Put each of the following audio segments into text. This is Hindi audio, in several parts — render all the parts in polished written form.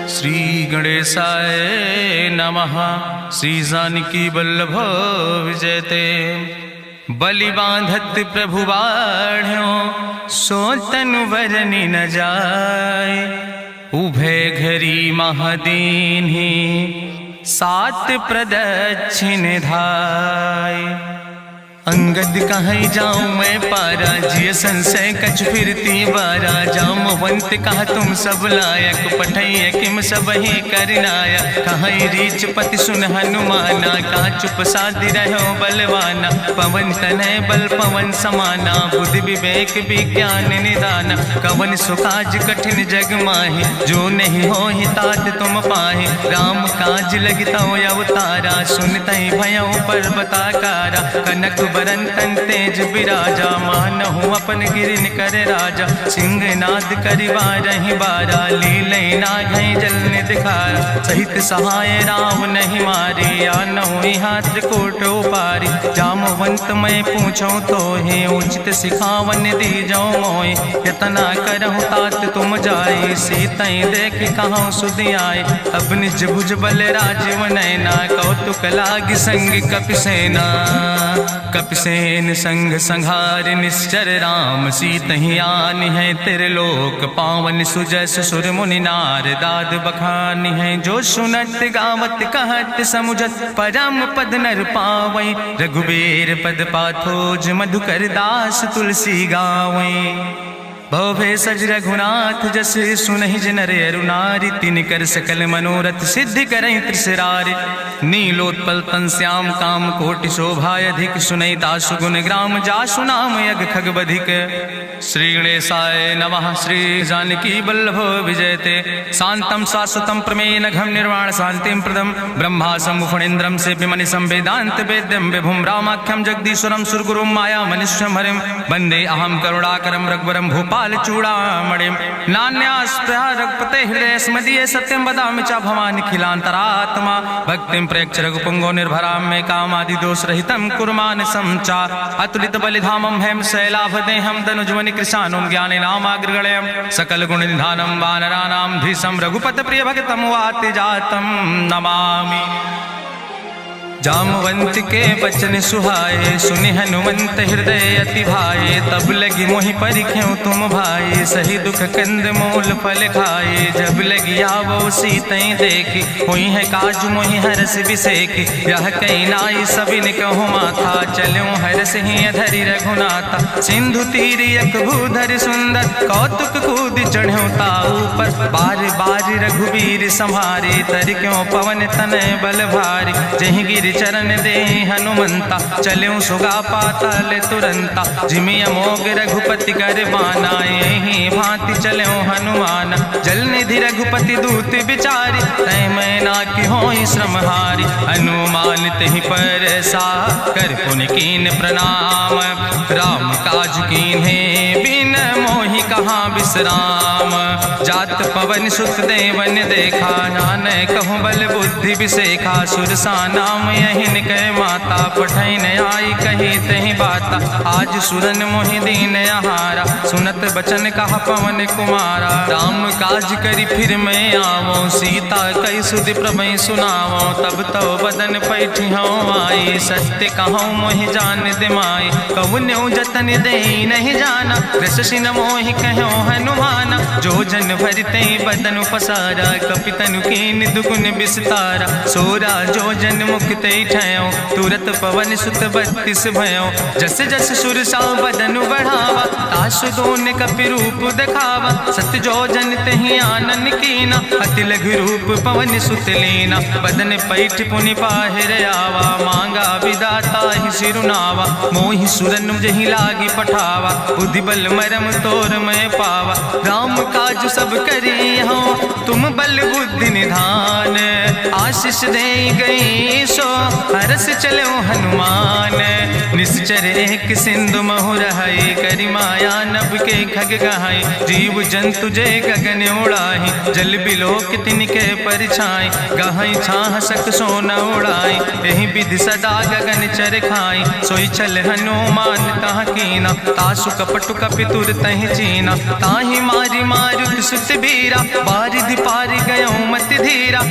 श्री गणेशाय नमः। श्री जानकी वल्लभ विजयते। बलि बांधत प्रभु बाढ़ो सो तनु बरनि न जाय। उभय घरी महादीन्हि सात प्रदक्षिण धाय। अंगद कहीं जाऊं मैं पारा जिय संशय कछ फिरती बारा। जामवंत कहा तुम सब लायक पठैय किम सब ही करनाया। कहीं रीच पति सुन हनुमाना कहा चुप साधि रहो बलवाना। पवन तनय बल पवन समाना बुद्धि विवेक विज्ञान निदाना। कवन सुकाज कठिन जग माहि जो नहीं हो ही तात तुम पाहि। राम काज लगता अवतारा सुनतहि भयउ पर्वताकारा। कनक बरन तन तेज बिराजा मानहु अपन गिरिन कर राजा। सिंह नाद करिवारहि बारा लीलय नागहि जल निधिखारा। सहित सहाय राम नहीं मारे आनहु यहाँ त्रिकोट उपारी। जामवंत मैं पूछूं तो हे उचित सिखावन दीजो मोय। यतना करहु तात तुम जाए सीतई देख कहूँ सुधि आए। अब निज भुज बल राजीव नैना कौतुक लाग संग कपिसेना। कपिसेन संग संहार निश्चर राम सीतहि आनि है त्रिलोक पावन। सुजस सुर मुनि नार दाद बखानि है। जो सुनत गावत कहत समुझत परम पद नर पावै। रघुबीर पद पाथोज मधुकर दास तुलसी गावै। भव सज रघुनाथ जस सुनहि जनर अरुनारि। तिन कर सकल मनोरथ सिद्धि करहि त्रिसरारि। नीलोत्पल तन श्याम काम कोटि शोभाय अधिक। सुनहि तासु गुण ग्राम जासु नाम यज्ञ खग बधिक। श्री गणेशाय नमः। श्री जानकी वल्लभ विजयते। शांतम शाश्वतम प्रमेय घम निर्वाण शांतिम प्रदम। ब्रह्मा शंभु फणीन्द्रम सेव्य मनिषं वेदांत वेद्यम विभुम रामाख्यम जगदीश्वरम सुरगुरुम माया मनिष्यम हरिम। वंदे अहम करुणाकरम रघुवरम भूपाल चूड़ामणिम। नान्यास्पृहा रघुपते हृदय स्मदीये सत्यम वदामि च भवानि खिलांतरात्मा। भक्तिम प्रयच्छ रघुपुंगो निर्भराम मे कामादि दोष रहितम कुर्मान समचा। अतुलित बलिधामम हेम शैलाभदेहम दनुजवनि कृशानुम ज्ञाने नामाग्रगणयम। सकल गुण निधानम वानराणाम धीसम रघुपत प्रिय भक्तम वाति जातम नमामि। जामवंत के बचन सुहाए सुनि हनुमंत हृदय अति भाए। तब लगी मोहि परिख्यों तुम भाई सही दुख कंद मूल फल खाए। जब लगी आवो सीतई देखी हुई है काज मोहि हरस बिसेखी। यह कई नाई सबिन कहूँ माथा चलो हरस ही धरि रघुनाथा। सिंधु तीर यक भूधर सुंदर कौतुक कूद चढ़्यो ताऊ पर। बार बार रघुबीर संहारे तर क्यों पवन तनय बल भारी। जहि गिर चरण दे हनुमंता चल्यों सुगा पाताल तुरंता। जिमि अमोघ रघुपति कर बाना यही भांति चल्यों हनुमान। जल निधि रघुपति दूत बिचारी तय मैना की होई श्रमहारी। हनुमान तहि पर सा कर पुनि कीन प्रणाम। राम काज कीन्हे बिन मोहि कहाँ विश्राम। जात पवन सुत देवन देखा नान कहूँ बल बुद्धि विसेखा। सुरसा नाम यही कह माता पठैन आई कही तही बाता। आज सुरन मोहि दीन आहारा सुनत बचन कहा पवन कुमारा। राम काज करी फिर मैं आवो सीता कई सुधि प्रभु सुनावो। तब तो बदन पैठी हूँ आई सत्य कहूँ मोहि जान दिमाई। कहुन्यु जतन दे नहीं जाना रस सिन मोहि कहो हनुमाना। जो जन भरते बदन पसारा कपितनु कीन दुगुन विस्तारा। सोरा जो जन मुक्त ठयो तुरत पवन सुत 32 भयो। जस जस सुरसा बदन बढ़ावा तासु दोन कपि रूप दिखावा। सत जो जन तहि आनन कीना अति लघु रूप पवन सुत लीना। बदन पैठ पुनि पाहिर आवा मांगा विदाता ही सिरुनावा। मोहि सुरन जहि लागी पठावा बुद्धि बल मरम तोर मैं पावा। राम काज सब करी हो तुम बल बुद्धि निधान। आशीष दे गई सो हरस चलो हनुमान। निश्चर एक सिंधु महु रहाई करी माया नभ के खग गहाई। जीव जंतु जय गगन उड़ाही जल बिलोक तिनके परिछाई। गहाई छाह सक सोन उड़ाई यही विधि सदा गगन चर खाई। सोई चल हनुमान तह कीना तासु कपटु कपितुर तहि चीना। ताहि मारी मारुत सुत बीरा बारिधि पारि गयो मति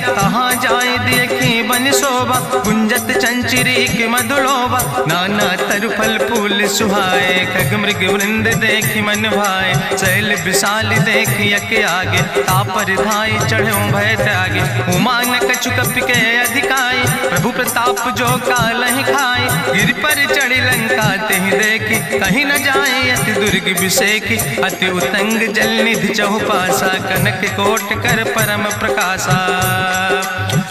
कहाँ जाए देखी बन शोभा, गुंजत चंचिरी के मधुलोभा, नाना तरु फल फूल सुहाए, खग मृग वृंद देखी मन भाए, शैल विशाल देखी यके आगे, तापर धाई चढ़ो भय त्यागे, उमान कछु कपि के अधिकाई, प्रभु प्रताप जो कालहि खाए, गिर पर चढ़ी लंका तेहि देखी, कहीं न जाए अति दुर्ग विषेखी, अति उतंग जल निधि चहुपासा, कनक कोट कर परम प्रकाशा,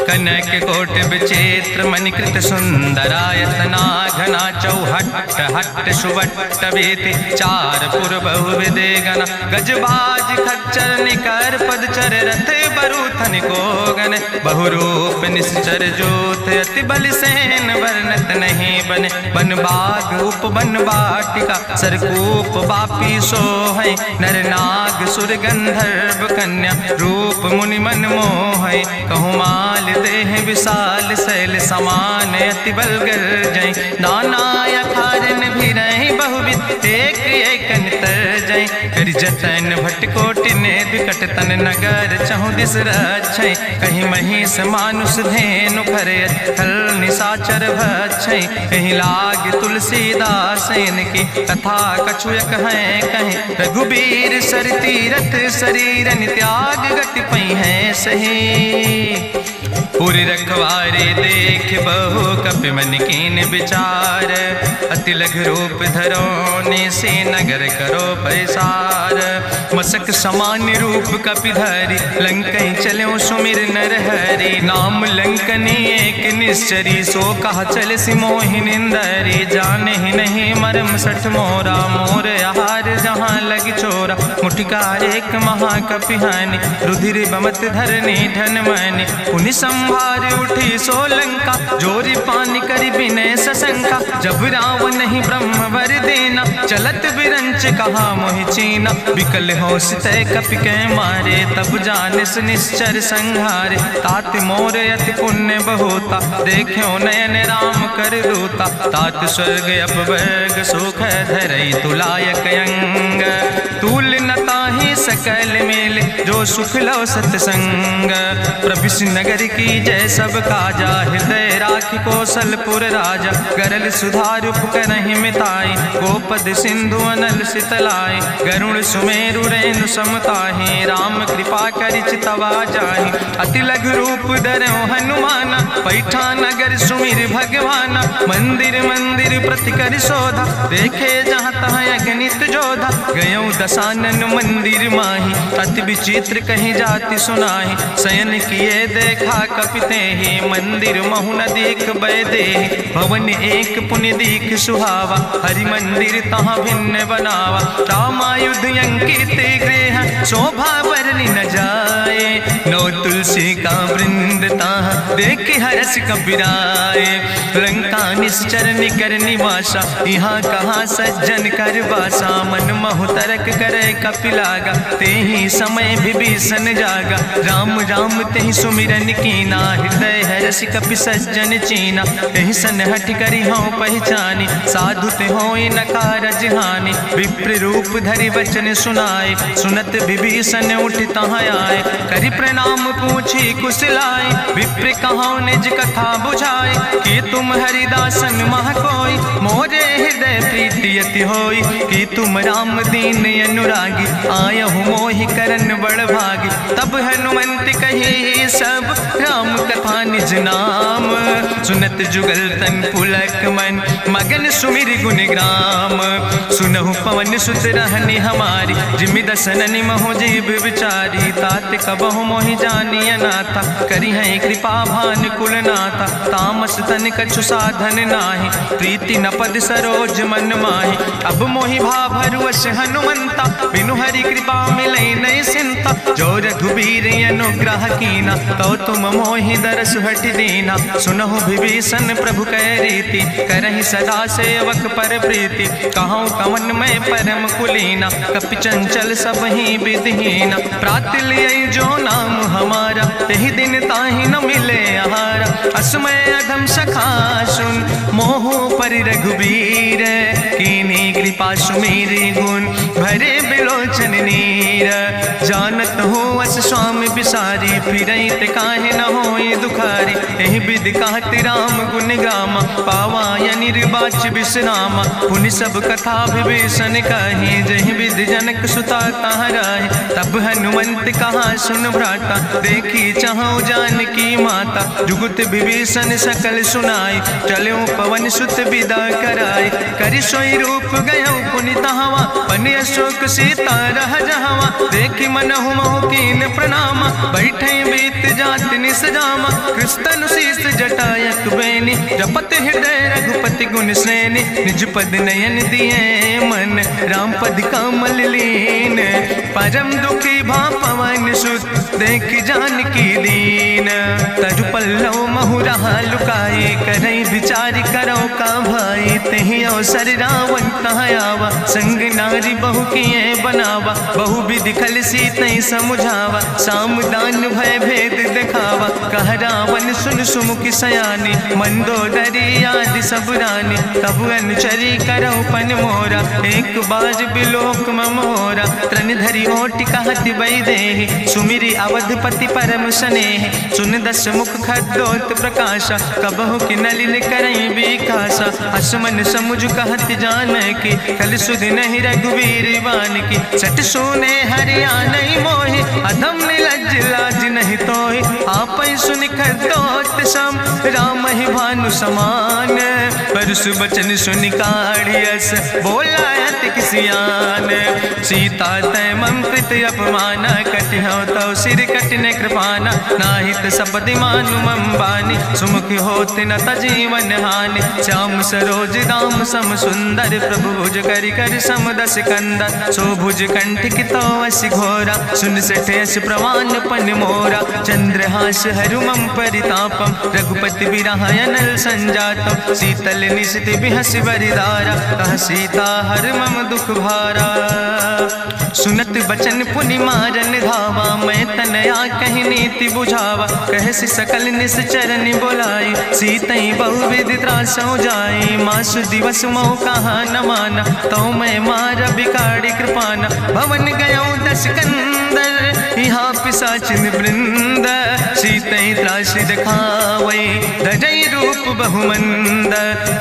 कनक कोट विचित्र मणिकृत सुंदरायतना, घना चौहट्ट हट्ट सुवट्ट वेति, चार पुर बहुविधे गण, गजबाज खच्चर निकर पदचर, रथ बरूथन को गण, बहुरूप निश्चर जोत, अति बल सेन वर्णत नहीं बने, बन बाग उप बन बाटिका, सरकूप बापी सोहै, नर नाग सुर गंधर्व कन्या, रूप मुनि मन मोहै, कहूँ माल देह विशाल शैल समान, अति बल गर्जै, नाना अखारन भी रही बहुविध, एक एक अंतर जय, कर जतन भटकोटि ने विकट तन नगर, चहु दिस रक्षै, कहीं महिष मानुष धेनु खरे, खल निशाचर भक्षै, कहीं लाग तुलसीदास इनकी, कथा कछुयक है कहीं, रघुबीर सर तीरथ शरीरन त्याग गति पई है सही, पूरी रखवारे देख बहु कपि मन कीन विचार, अति लघु रूप धरो निसे नगर करो पैसार, मसक समान रूप कपि धरि, लंकई चलो सुमिर नर हरि, नाम लंकनी एक निश्चरी, सो कहा चल सिमोहि निंदरी, जाने ही नहीं मरम सठ मोरा, मोर आहार जहाँ लग चोरा, मुठिका एक महाकपि हानि, रुधिर बमत धरनी धन मनि, पुनि संभार उठी सोलंका, जोरी पानी करी विनय सशंका, जब रावण नहीं ब्रह्म वर देना, चलत विरंच कहा मोहि चीना, विकल होश तय कपि के मारे, तब जानिस निश्चर संहारे, तात मोर अति पुण्य बहुता, देखो नयन राम कर दूता, तात स्वर्ग अपवर्ग सुख धरई तुलायक अंग, तूल न ताहि सकल मेल, जो सुख लो सतसंग, प्रभिस नगर की जय सब काजा, हृदय राखि कौशलपुर राजा, गरल सुधार करहि मिताई, गोपद सिंधु अनल सितलाई, गरुण सुमेरु रेणु समताहि, राम कृपा करि चितवा जाहि, अति लघु रूप धरौ हनुमाना, पैठा नगर सुमिर भगवाना, मंदिर मंदिर प्रति कर शोधा, देखे जहाँ तहाँ अगणित जोधा, गयौ दशानन मंदिर माही, अति विचित्र कहीं जाति सुनाही, शयन किए देखा कपिते ही, मंदिर महु न देख बैदे, भवन एक पुण्य दीख सुहावा, हरि मंदिर तहाँ भिन्न बनावा, रामायुध अंकित गृह, शोभा बरनी न जाए, नौ तुलसी का वृंद तहाँ देख हरस कबीराए, लंका निश्चर निकर निवासा, यहाँ कहाँ सज्जन कर वासा, मन महु तरक करे कपिलागा, तेहि समय विभीषण जागा, राम राम तेहि सुमिरन कीना, हृदय हरस कपि सज्जन चीना, तेहि सन हठ करि हूँ पहचानी, साधु ते होई न कारज हानि, विप्र रूप धरि वचन सुनाए, सुनत विभीषण उठ तहाँ आए, करि प्रणाम पूछी कुशलाए, विप्र कहाँ निज कथा बुझाए, कि तुम हरिदासन मह कोई, मोरे हृदय प्रीति अति होई, कि तुम राम दीन अनुरागी, आयहु मोहि करन बड़ भागी, तब हनुमंत कही सब राम कथा निज नाम, सुनत जुगल तन पुलक मन, मगन सुमिर गुण ग्राम, सुनहु पवन सुत रहनी हमारी, जिमि दसननि महु जीव विचारी, तात कबहु मोहि जानी अनाथा, करि हैं कृपा भान कुल नाथा, तामस तन कछु साधन नाही, प्रीति न पद सरोज मन माही, अब मोहि भाभरुवश हनुमंता, बिनु हरि कृपा मिलै नहीं सिंता, जो रघुबीर अनुग्रह कीना, तो तुम मोहि दरस हट दीना, सुनहु विभीषण प्रभु कै रीति, करहि सदा सेवक पर प्रीति, कहूँ कवन में परम कुलीना, कपि चंचल सब ही विधिहीना, प्रात लिय जो नाम हमारा, तेहि दिन ताहि न मिले आहारा, असमय अधम सखा सुन, मोहु पर रघुबीर, कीन्ही कृपा सुमेरि गुण, भरे बिलोचन नीर, जानत हूँ अस स्वामी बिसारी, फिरई ते काहे न होए दुखारी। एहि विधि कहत राम गुण गामा, पावा या निर्बाच विश्रामा। पुनि सब कथा विभीषण कही, जहि विधि जनक सुता कहाँ राही। तब हनुमंत कहा सुन भ्राता, देखी चाहु जानकी माता। जुगुत विभीषण सकल सुनाई, चलो पवन सुत विदा कराई। करि सोई रूप गयो पुनि तहवा, बन अशोक सीता रह जहवा। देखी मनहु मोह कीन प्रणामा, बैठे बीत जात निस जामा। कृष्ण शीस जटायक बेनी, जपत हृदय रघुपति गुण श्रेणी। निज पद नयन दिए मन, राम पद कमल लीन। परम दुखी भा पवन सुत, देख जानकी दीन। तरु पल्लव महु रहा लुकाई, करई विचार करो का भाई। तेहि अवसर रावण तहाँ आवा, संग नारी बहु किए बनावा। बहु विधि खल सीतै समुझावा, साम दान भय भेद दिखावा। कह रावण सुन सुमुखी सयानी, मंदोदरी आदि सब रानी। तब अनुचरी करौ पन मोरा, एक बाज बिलोक ममोरा। तृण धरि ओटि कहत वैदेही, सुमिरि अवधपति परम स्नेह। सुन दस मुख खद्योत प्रकाशा, कबहु कि नलिन करई विकासा। असमन समुझ कहत जानकी, कल सुध नहीं रघुवीर बान की। सट सुने हरिया नहीं मोहि, अधम निलज्ज लाज नहीं तोहि। आपै सुनि खद्योत सम, राम ही भानु समान। परसु बचन सुनि काढ़ियस, बोला अति किसियान। सीता तै मम कृत अपमान, कटिहौ तौ सिर कटिन कृपाना। नाहित सपदि मानु मम बानी, सुमुख होत न तजीवन हानि। श्याम सरोज दाम सम सुंदर, प्रभु भुज करि कर सम दस कंदर। सो भुज कंठ की तो अस घोरा, सुन सठेस प्रवान पन मोरा। चंद्रहास हरु मम परितापम, रघुपति बिरहायनल संजातम। शीतल निशित बिहस बरिदारा, कह सीता हर मम दुख भारा। सुनत बचन पुनि मारन धावा, मैं तनया कहि नीति बुझावा। कहसि सकल निश्चरनि बोलाई, सीतई बहुविधि त्रासौ जाई। मासु दिवस मोह कहा न माना, तो मैं मार बिगाड़ी कृपाना। भवन गयो दस कंदर, यहाँ पिशाचिन वृंद। सीतई त्रास दिखावै, धजई रूप बहुमंद।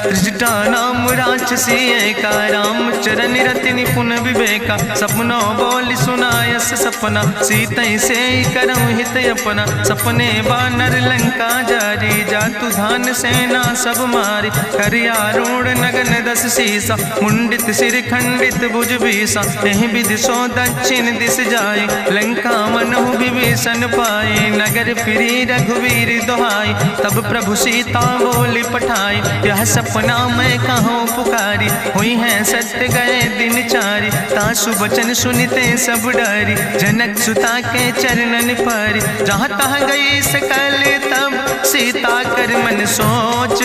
त्रिजटा नाम राक्षसी एका, राम चरण रति निपुण विवेका। सपनो बोल सुनायस सपना, सीतई से करऊँ हित अपना। सपने बानर लंका जारी, जातु धान सेना सब मारी। करियारूढ़ नगन दस सीसा, मुंडित सिर खंडित भुज बीसा। एहि विधि सो दक्षिण दिस जाए, लंका मनहु विभीषण पाए। नगर फिरी रघुवीर दोहाई, तब प्रभु सीता बोली पठाई। यह सपना मैं कहूँ पुकारी, हुई है सत्य गए दिन चारी। तासु वचन सुनिते सब डरी, जनक सुता के चरणन परी। जहाँ तहाँ गई सकल तब, सीता कर मन सोच।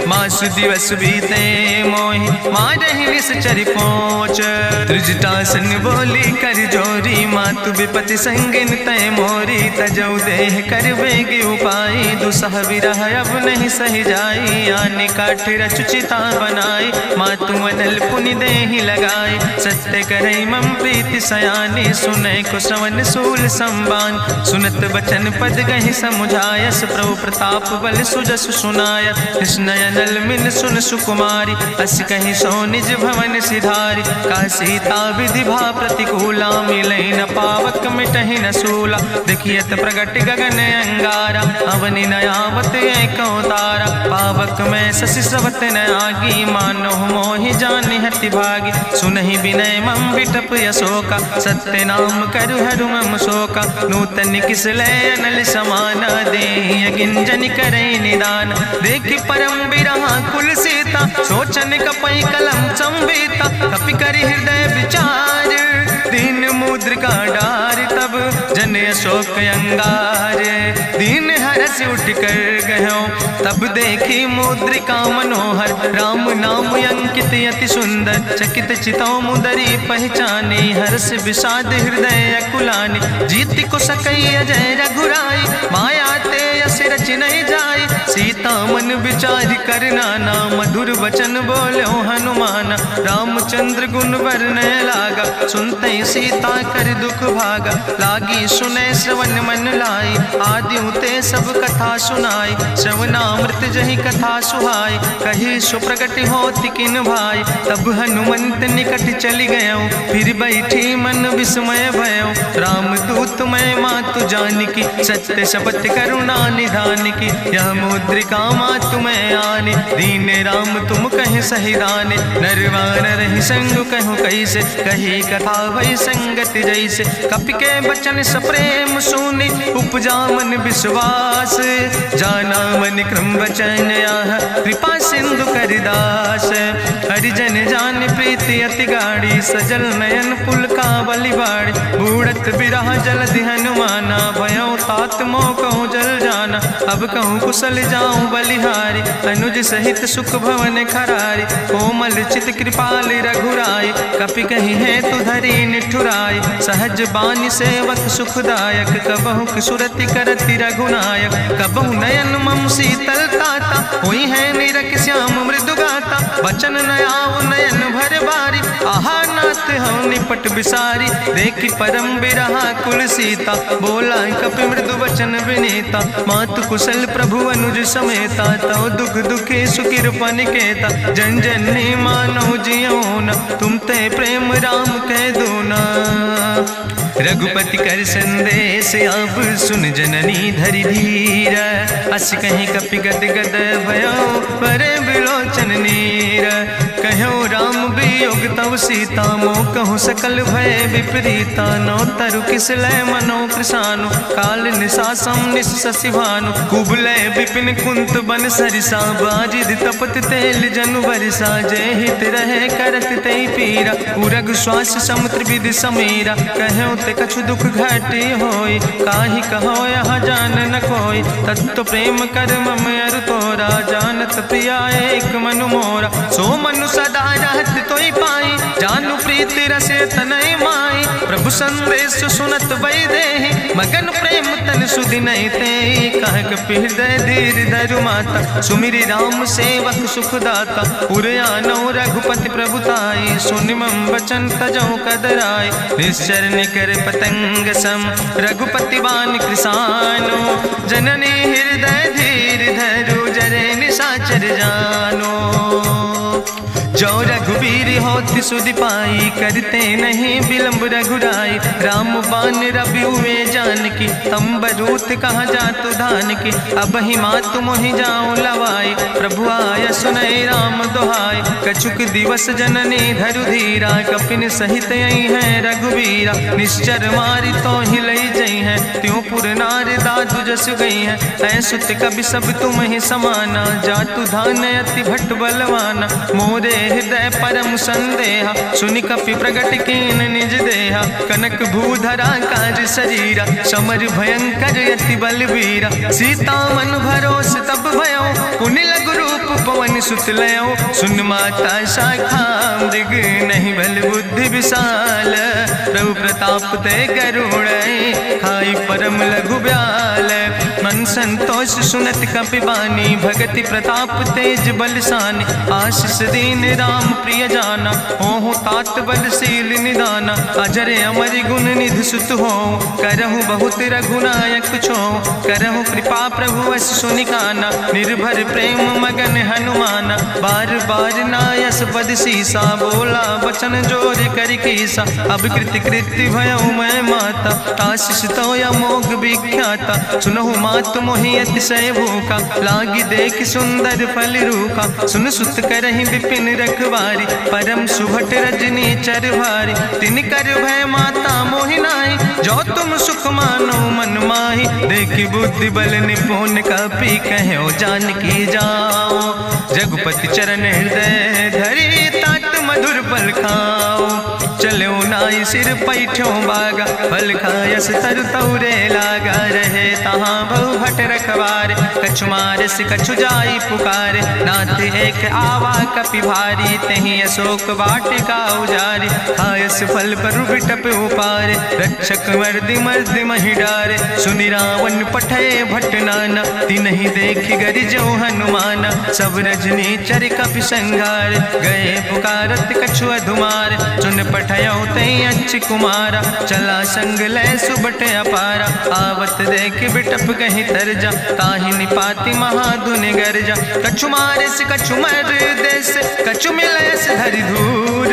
मास दिवस बीते मोहि, मारहि निश्चर पहुँच। त्रिजटासन बोली कर जोरी, मातु विपति संगिन तय मोरी। तजौ देह कर बेग उपाय, दुसह विरह अब नहीं सही जाई। आने काठ रचुचिता बनाई, मातु अनल पुनि देहि लगाई। सत्य करई मम प्रीति सयानी, सुनै को श्रवण सूल संबान। सुनत बचन पद गहि समुझायस, प्रभु प्रताप बल सुजस सुनाय। कृष्णयनल मिल सुन सुकुमारी, अस कहि सो निज भवन सिधारी। का सीता विधि भा प्रतिकूला, मिलै न पावक मिटहि न सूला। देखियत प्रगट गगन अंगारा, अवनि न आवत एको तारा। पावक में शशि स्रवत न आगी, मानो मोहि जानि हति भागी। सुनहि विनय मम विटप यशोका, सत्य नाम करु हरु मम शोका। नूतन किस लय अनल समाना, देहि अगिंजन करई निदान। देखि परम बिरहा कुल सीता, सोचन कपई कलम संवेता। कपि करि हृदय विचार, दीन मुद्रिका डार। तब जन अशोक अंगार, दीन हरस उठ कर गयो। तब देखी मुद्रिका मनोहर, राम नाम अंकित अति सुंदर। चकित चितौ मुदरी पहचानी, हर्ष विषाद हृदय अकुलानी। जीत को सकई अजय रघुराई, माया ते यस रच बच नहीं जाए। सीता मन विचार कर नाना, मधुर वचन बोलो हनुमान। रामचंद्र गुण वर्णय लागा, सुनते सीता कर दुख भागा। लागी सुने श्रवण मन लाई, आदियों ते सब कथा सुनाई। श्रवणामृत जहि कथा सुहाई, कही सुप्रगट होति किन भाई। तब हनुमंत निकट चली गयो, फिर बैठी मन विस्मय भयो। रामदूत मैं मातु जानकी, सत्य शपथ करुणा निधान की। यह मुद्रिका मातु मैं आने, दीन राम तुम कहे सही दाने। नरवान रही संग कहूँ कैसे, कही कथा वही संगत जैसे। कपि के बचन सप्रेम सुनी, उपजा मन विश्वास। जाना मन क्रम वचन आह, कृपा सिंधु करिदास। हरिजन जान प्रीति अति गाढ़ी, सजल नयन पुलकावली बाड़ी। बूढ़त बिरह जलधि हनुमाना, भयो तात मोह कहूँ जल जाना। अब कहूँ कुशल जाऊँ बलिहारी, अनुज सहित सुख भवन खरारी। कोमल चित कृपाल रघुराई, कपि कही है तु धरी निठुराई। सहज बानी सेवक सुखदायक, कबहु किशुरति करति रघुनायक। कबहु नयन मम शीतल ताता, हुई है निरख श्याम मृदु गाता। बचन नयाव नयन भर बारी, आहा नाथ हम निपट बिसारी। देखि परम बिरहा कुल सीता, बोला कपि मृदु वचन विनीता। मातु कुशल प्रभु अनुज समेता, तव दुख दुखे सुकृपा निकेता। जन जननी मानो जियो न, तुम ते प्रेम राम कह दो ना। रघुपति कर संदेश अब सुन जननी धरि धीर। अस कहीं कपि गद गद भयो, परे बिलोचन नीर। कहो राम वियोग तव सीता, मोह कहूँ सकल भय विपरीता। नौ तरु किस लय मनो कृशानु, काल निशासम निशि भानु। कुबलय विपिन कुंत बन सरिसा, बाजिद तपत तेल जनु बरिसा। जय हित रहे करत ते पीरा, उरग श्वास समुद्र विधि समीरा। कहो ते कछु दुख घाटी होई, काहि कहो यह जान न कोई। तत्व प्रेम कर मम अरु तोरा, जानत प्रिया एक मनु मोरा। सो मनु सदा रहत तोई पाई, जानु प्रीति रसे तनय माई। प्रभु संदेश सुनत वै देहि, मगन प्रेम तन सुधि नहीं ते। कह कपि हृदय धीर धरु माता, सुमिरि राम सेवक सुख दाता। उरयानो रघुपति प्रभुताई, सुनि मम वचन तजौ कदराई। निश्चर निकर पतंग सम, रघुपति बान कृसानो। जननी हृदय धीर धरु, जरे निशाचर जानो। जो रघुबीर होति सुधि पाई, करते नहीं विलम्ब रघुराई। राम बान रवि हुए जानकी, तम्बरूत कहाँ जातु धान की। अब ही मातु मोहि जाऊँ लवाई, प्रभु आय सुनय राम दुहाई। कछुक दिवस जननी धरु धीरा, कपिन सहित यही है रघुवीरा। निश्चर मारी तो ही लई जई है, त्यों पुर नार दादु जसु गई है। ऐसुत कवि सब तुम ही समाना, जातु धान अति भट बलवाना। मोरे हृदय परम संदेहा, सुनि कपि प्रगट कीन निज देहा। कनक भूधरा काज शरीरा, समर भयंकर यति बलवीरा। सीता मन भरोस तब भयो, पुनि लघु रूप पवन सुत लयो। सुन माता शाखा मृग, नहीं बल बुद्धि विशाल। प्रभु प्रताप ते करुणै, खाई परम लघु ब्याल। मन संतोष सुनत कपि बानी, भगति प्रताप तेज बलसानी। आशीष दीन राम प्रिय जाना, हो तात बलशील निदाना। अजर अमर गुण निधि सुत हो, करहु बहुत रघुनायक छो। करहु कृपा प्रभु अस सुनिकाना, निर्भर प्रेम मगन हनुमाना। बार बार नायस पद सीसा, बोला वचन जोर कर कीसा। अब कृति कृति भयो मैं माता, आशीष तो अमोघ विख्याता। सुनहु मात मोहि अतिशय भूखा, लागी देख सुंदर फल रूखा। सुन सुत करहि विपिन रखवारी, परम सुभट रजनी चर भारी। तिन कर भय माता मोहि नाहि, जो तुम सुख मानो मन माहि। देखि बुद्धि बल निपुण कपि कहो जानकी जाओ। जगुपति चरण हृदय धरि, तात मधुर फल खाओ। चलो नाई सिर पैठो बागा, फल खायस तरु तौरे लागा। रहे तहाँ बहु भट रखवार, कछु मारस कछु जाई पुकार, नाथ एक आवा कपि भारी, तहीं अशोक वाटिका उजारी, खायस फल पर बिटप उपार, रक्षक मर्दि मर्दि महि डारे, सुनि रावण पठय भट नाना, तिन्हि देखि गरिजो हनुमाना, सब रजनी चर कपि संघार, गए पुकारत कछु अधुमार, सुन पठयो तई अच्छ कुमारा, चला संग लय सुबट अपारा, आवत देख बिटप कहीं तरजा, ताहि निपाति महाधुनि गर्जा, कछु मारस कछु मर देस, कछु मिलयस धरि धूर,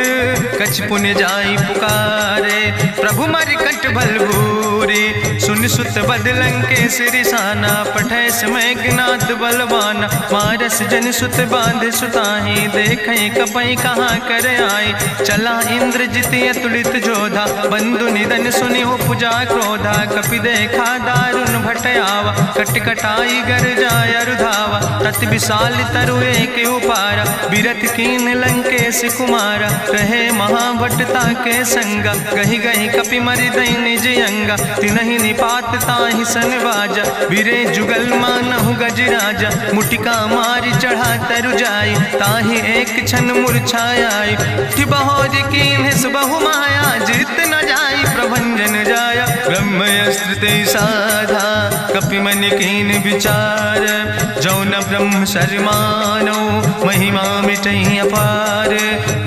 कछ पुण्य जाई पुकारे, प्रभु मर कंठ बलबूरी, सुन सुत बदलं के सिरिसाना, पठय समय ज्ञात बलवाना, मारस जन सुत बांध सुताही, देखें कपई कहाँ कर आए, चला इंद्रजित अतुलित जोधा, बंधु निधन सुनि उपजा क्रोधा, कपि देखा दारुण भटयावा, कट कटाई गर जाय रुधावा, तत विशाल तरु एक उपारा, बिरथ कीन लंकेश कुमारा, रहे महाभटता के संगा, गहि गहि कपि मरि दई निज अंगा, तिनहि निपात ताहि सन बाजा, बिरे जुगल मानहु गजराजा, मुटिका मारि चढ़ा तरु जाई, ताहि एक क्षण मूर्छाई, बहोर कीन बहु माया, जीत न जाई प्रभंजन जाया, ब्रह्मस्त्र ते साधा, कपि मन कीन विचार, जो न ब्रह्म शर्मानो, महिमा मिटई अपार,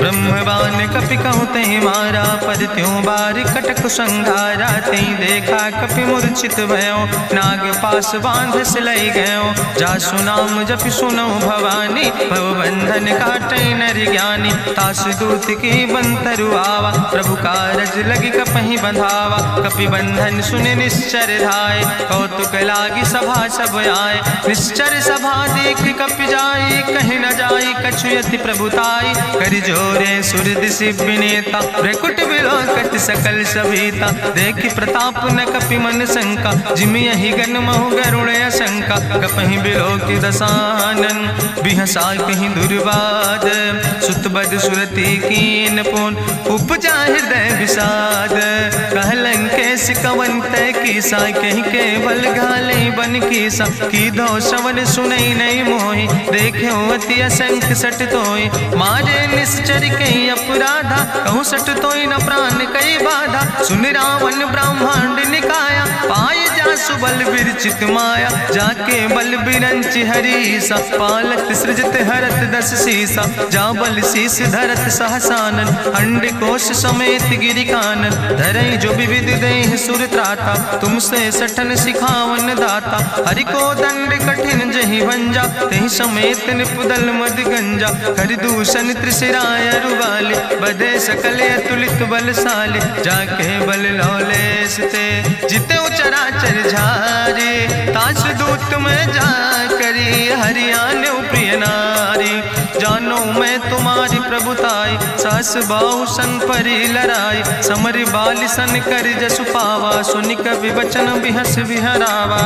ब्रह्मवान कपि कहु तहि मारा, पद त्यों बार कटक संघारा, तई देखा कपि मूर्छित भयो, नाग पास बांध सिलई गयो, जासु नाम जपि सुनो भवानी, भव बंधन काटई नर ज्ञानी, तास दूत की बंतरु आवा, प्रभु कारज लगी कपहि बंधावा, कपि बंधन सुनि निश्चर धाय, कौतुक लागी सभा सब आए, निश्चर सभा देख कपि जाई, कहीं न जाई कछु यति प्रभुताई, करि जोरे सुर दिसि विनेता, भ्रकुट विलोकत सकल सभीता, देखि प्रताप न कपि मन शंका, जिमि यहि गन महु गरुण शंका, कपहि बिलोकि दसानन, बिहसा कहीं दुर्वाद, सुत बद सुरति कीन पुन, उपजा हृदय विषाद, कहलन केस कवन तय कीसा, कहीं केवल घाले बन कीसा, की दो श्रवण सुनई नहीं मोहि, देख्यो अति असंख्य सट तोय, मारे निश्चर कई अपराधा, कहूँ सट तोय न प्राण कई बाधा, सुन रावण ब्रह्मांड निकाया, पाए जासु बल विरचित माया, जाके बल बिरंच हरीसा, पालत सृजत हरत दस सीसा, जा बल शीस धरत सहसानन, अंड कोश समेत गिरि कानन, धरई जो विविध देह सुर त्राता, तुमसे सठन सिखावन दाता, हरि को दंड कठिन जहि भंजा, तहि समेत निपुदल मद गंजा, कर दूषण त्रिशिराय रुवाले, बदे सकल अतुलित बलशाले, जाके बल लौलेस ते, जिते चराचर झारे, तास दूत में जा करी, हरियाण प्रिय नारी, जानो मैं तुम्हारी प्रभुताई, सास बाहु सन परी लड़ाई, समर बाल सन कर जसु पावा, सुनि कवि वचन बिहस बिहरावा,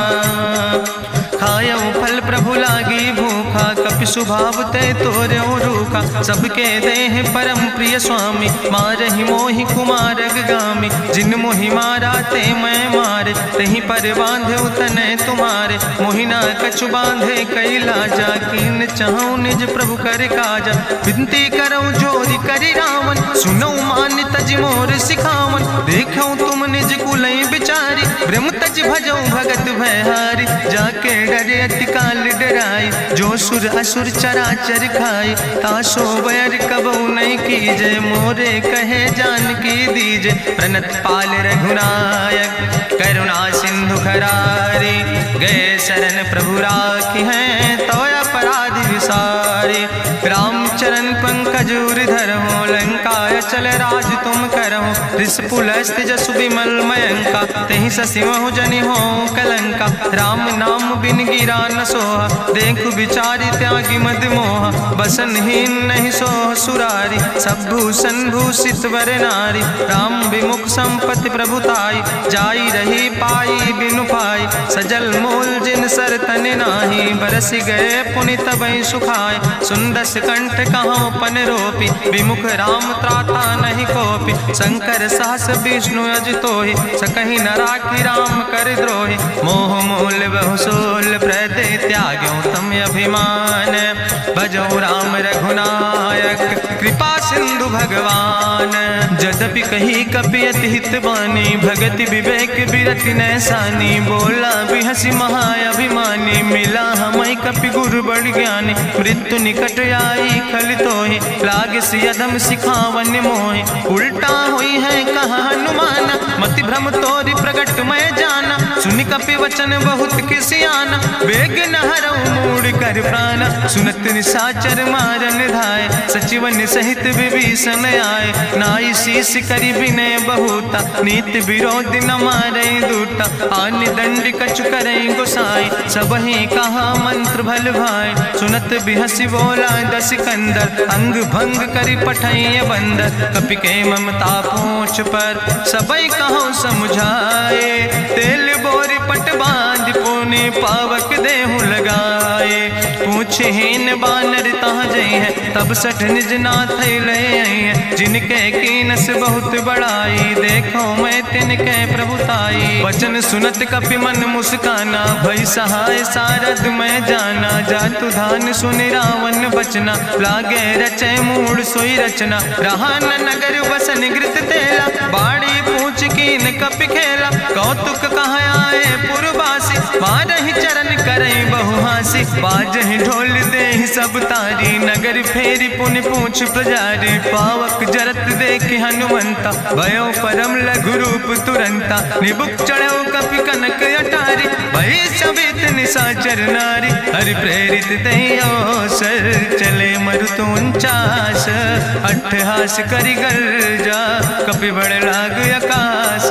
खायो फल प्रभु लागी भूखा, कपि स्वभाव ते तोर्यो रूखा, सबके देह परम प्रिय स्वामी, मारहि मोहि कुमार गामी, जिन मोहि मारा ते मैं मारे, तहीं पर बांधे तने तुम्हारे, मोहिना कछु बांधे कई लाजा, कीन चाहूं निज प्रभु कर काजा, विनती करऊं जोरी करि रावण, सुनऊ मान तज मोर सिखावन, देखऊं तुम निज कुलई बिचारी, ब्रह्म तज भजऊं भगत भयहारी, जाके डरे अति काल डराई, जो सुर असुर चराचर खाई, तासो बैर कबऊ नहीं कीजे, मोरे कहे जान की दीजे, प्रणत पाल रघुनायक करुणा सिंधु खरारी, गए शरण प्रभु राखी हैं तो अपराध विसारी, रामचरण पंकज उर्धर हो, लंकाय चल राज तुम करहो, रिसपुलस्त जसु विमल मयंका, तेहि ससिमहु जनि हो कलंका, राम नाम बिन गिरा न सोहा, देखु बिचारी त्यागी मद मोहा, बसनहीन नहीं सोह सुरारी, सब भूषण भूषित वर नारी, राम विमुख संपत्ति प्रभुताई, जाई रही पाई बिनु पाई, सजल मूल जिन सर तन नाही, बरस गए पुनि तबई सुखाय, सुंदस कंठ कहाँ पन रोपी, विमुख राम त्राता माता नहीं कोपी। शंकर सहस विष्णु अजितोहि सकहि न राखी राम कर द्रोहि। मोह मूल बहुसूल प्रदे त्याग्यो तम अभिमान। भजो राम रघुनायक कृपा सिंधु भगवान। यद्यपि कही कपि अति हित बानी भगति विवेक बिरति नैसानी। बोला बिहसी महाअभिमानी मिला हमई कपि गुरु बड़ ज्ञानी। मृत्यु निकट आई खल तोहि लागे सियधम सिखावन मोहि। उल्टा हुई है कहा हनुमान मति भ्रम तोरि प्रगट मैं जाना। सुनि कपि वचन बहुत किसियाना वेग न हरऊ मूढ़ कर प्राण। सुनत निशाचर मारन धाय सचिवन सहित विभीषण आए। नाई शीस करि विनय बहुता नीति विरोध न मारे दूता। आन दंड कछु करे गोसाई सबहि कहा मंत्र भल भाई। सुनत बिहसी बोला दस कंदर अंग भंग करि पठैय बंदर। कपि के ममता पूछ पर सबई कहो समझाए। तेल बोरी पट बांध पुनि पावक देहु लगाए। पूछहीन बानर तहाँ जई है तब सठ निज नाथ ले आई है। जिनके कीनस बहुत बड़ाई देखो मैं तिनके प्रभुताई। वचन सुनत कपि मन मुस्काना भई सहाय सारद मैं जाना। जातु धान सुनि रावण बचना लागे रचे मूढ़ सोई रचना। रहा न नगर बसन गृत तेला बाड़ी पूछ कीन कपि खेला। कौतुक कहाँ आए पुरवासी मारहि चरण करई बहुहासी। बाजहि ढोल देहि सब तारी नगर फेरी पुनि पूछ प्रजारी। पावक जरत देखि हनुमंता भयो परम लघु रूप तुरंता। निबुक चढ़ो कपि कनक अटारी भई सवित निशाचर नारी। हरि प्रेरित तहि अवसर चले मरुत 49 अट्ठहास करि गर्जा कपि बड़ लाग आकाश।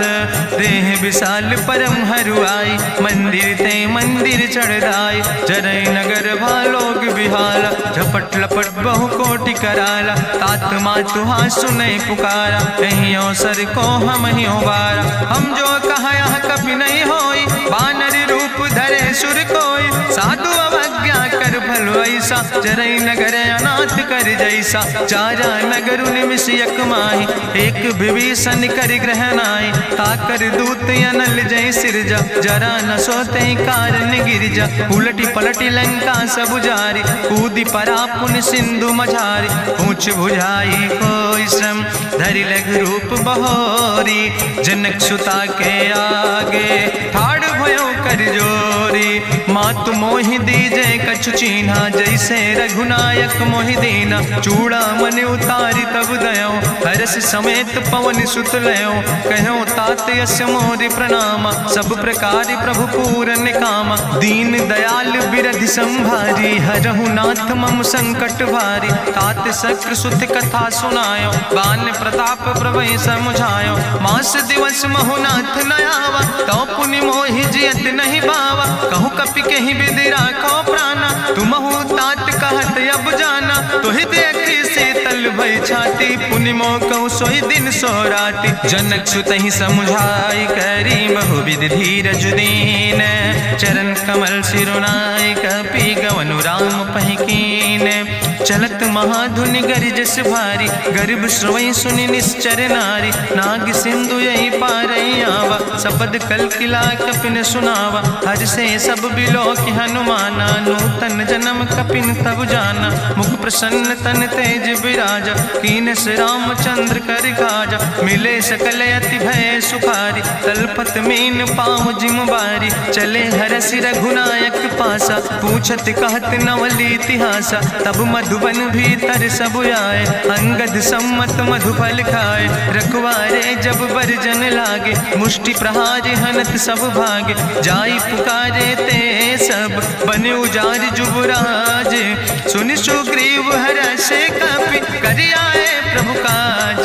देह विशाल परम हरुआई मंदिर ते मंदिर चढ़ाई। जरई नगर भालोग बिहाला झपट लपट बहु कोटि कराला। तात मातुहा सुनै पुकारा कहीं अवसर को हम ही बारा। हम जो कहा यह कपि नहीं होई बानर रूप धरे सुर कोई। साधु अवज्ञा कर भल ऐसा जरई नगर अनाथ कर जैसा। चारा नगर निमिष यक माही एक विभीषण कर ग्रहणाई। ताकर दूत अनल जय सिरजा जरा न सोते कारण गिरजा। उलटी पलटी लंका सब जारी कूदी परा पुन सिंधु मझारी। पूछ बुझाई कोई श्रम धरि लघु रूप बहोरी। जनक सुता के आगे ठाड़ भयो कर जोरी। मातु मोहि दीजे कछु चीन्हा जैसे रघुनायक मोहि दीना। चूड़ा मन उतारी तब दयो हरस समेत पवन सुत लयो। कहो तात यस मोरि प्रणामा सब प्रकार प्रभु पूरन कामा। दीन दयाल बिरधि संभारी हरहु नाथ मम संकट भारी। तात शक्र सुत कथा सुनायो बान प्रताप प्रभय समुझायो। मास दिवस महुनाथ न आवा तो पुनि मोहि जियत नहीं बावा। कहु कपि कहि विधि राखो प्राणा तुमहु तात कहत अब जाना। तोहि देखी शीतल भई छाती पुनि मोह कहु सोई दिन सोराती। जनक सुतहि समुझाई करी बहुविधि धीरज दीन। चरण कमल सिरुनाई कपि गवनु राम पहिकीन। चलत महाधुनि गरिजस भारी गर्भ श्रवई सुनि निश्चर नारी। नाग सिंधु यही पारई आवा शब्द कल किला कपिन सुनावा। हर से सब बिलो कि हनुमाना नूतन जन्म कपिन तब जाना। मुख प्रसन्न तन तेज विराजा कीन से रामचंद्र कर काजा। मिले सकल अति भय सुखारी तलपत मीन पाँव जिम बारी। चले हरसि रघुनायक पासा पूछत कहत नवल इतिहासा। तब मधुबन भीतर सब आए अंगद सम्मत मधुफल खाए। रखवारे जब बरजन लागे मुष्टि प्रहार हनत सब भागे। जाई पुकारे ते सब बने उजार जुबराज। सुनि सुग्रीव हर्षे कपि करि आए प्रभु काज।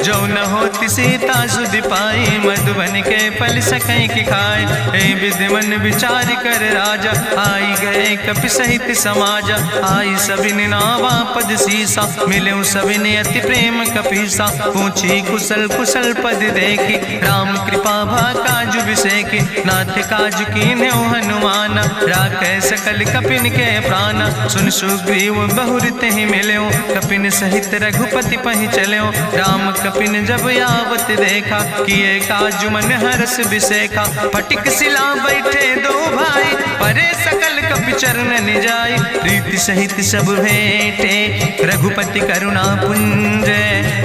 जो न होति सीता सुधि पाई, मधुबन के फल सकै की खाए। हे विधि मन विचार कर राजा, आई गए कपि सहित समाजा। आई सबिन नावा पद सीसा, मिले सबिन अति प्रेम कपीसा। पूछी कुशल कुशल पद देखी, राम कृपा भा काज बिसेकी। नाथ काज कीन्हे हनुमाना, राखै सकल कपिन के प्राणा। सुन सुग्रीव बहुर तेहि मिल्यो, कपिन सहित रघुपति पहि चल्यो। राम कपिन जब आवत देखा, किए काज मन हरस बिसेखा। फटिक सिला बैठे दो भाई, परे सकल कपि चरण जाय। प्रीति सहित सब भेंटे, रघुपति करुणा पुंज।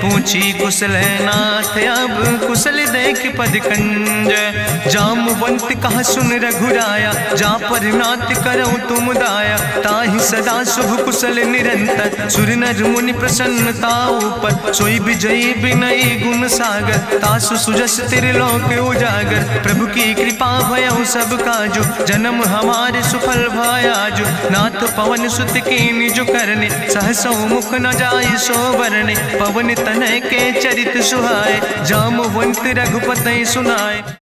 पूछी कुशल नाथ, अब कुशल देख पद कंज। जामवंत कहा सुन रघुराया, जा पर नाथ करऊँ तुम दाया। ताहि सदा शुभ कुशल निरंतर, सुर नर मुनि प्रसन्नता ऊपर। सोई विजयी विनयी गुण सागर, तासु सुजस त्रिलोक उजागर। प्रभु की कृपा भयउ सब काजु, जन्म हमारे सुफल भयाजु। नाथ पवन सुत की निज करने, सहसौ मुख न जाय सो बरने। पवन तनय के चरित सुहाए, जामवंत रघुपति सुनाए।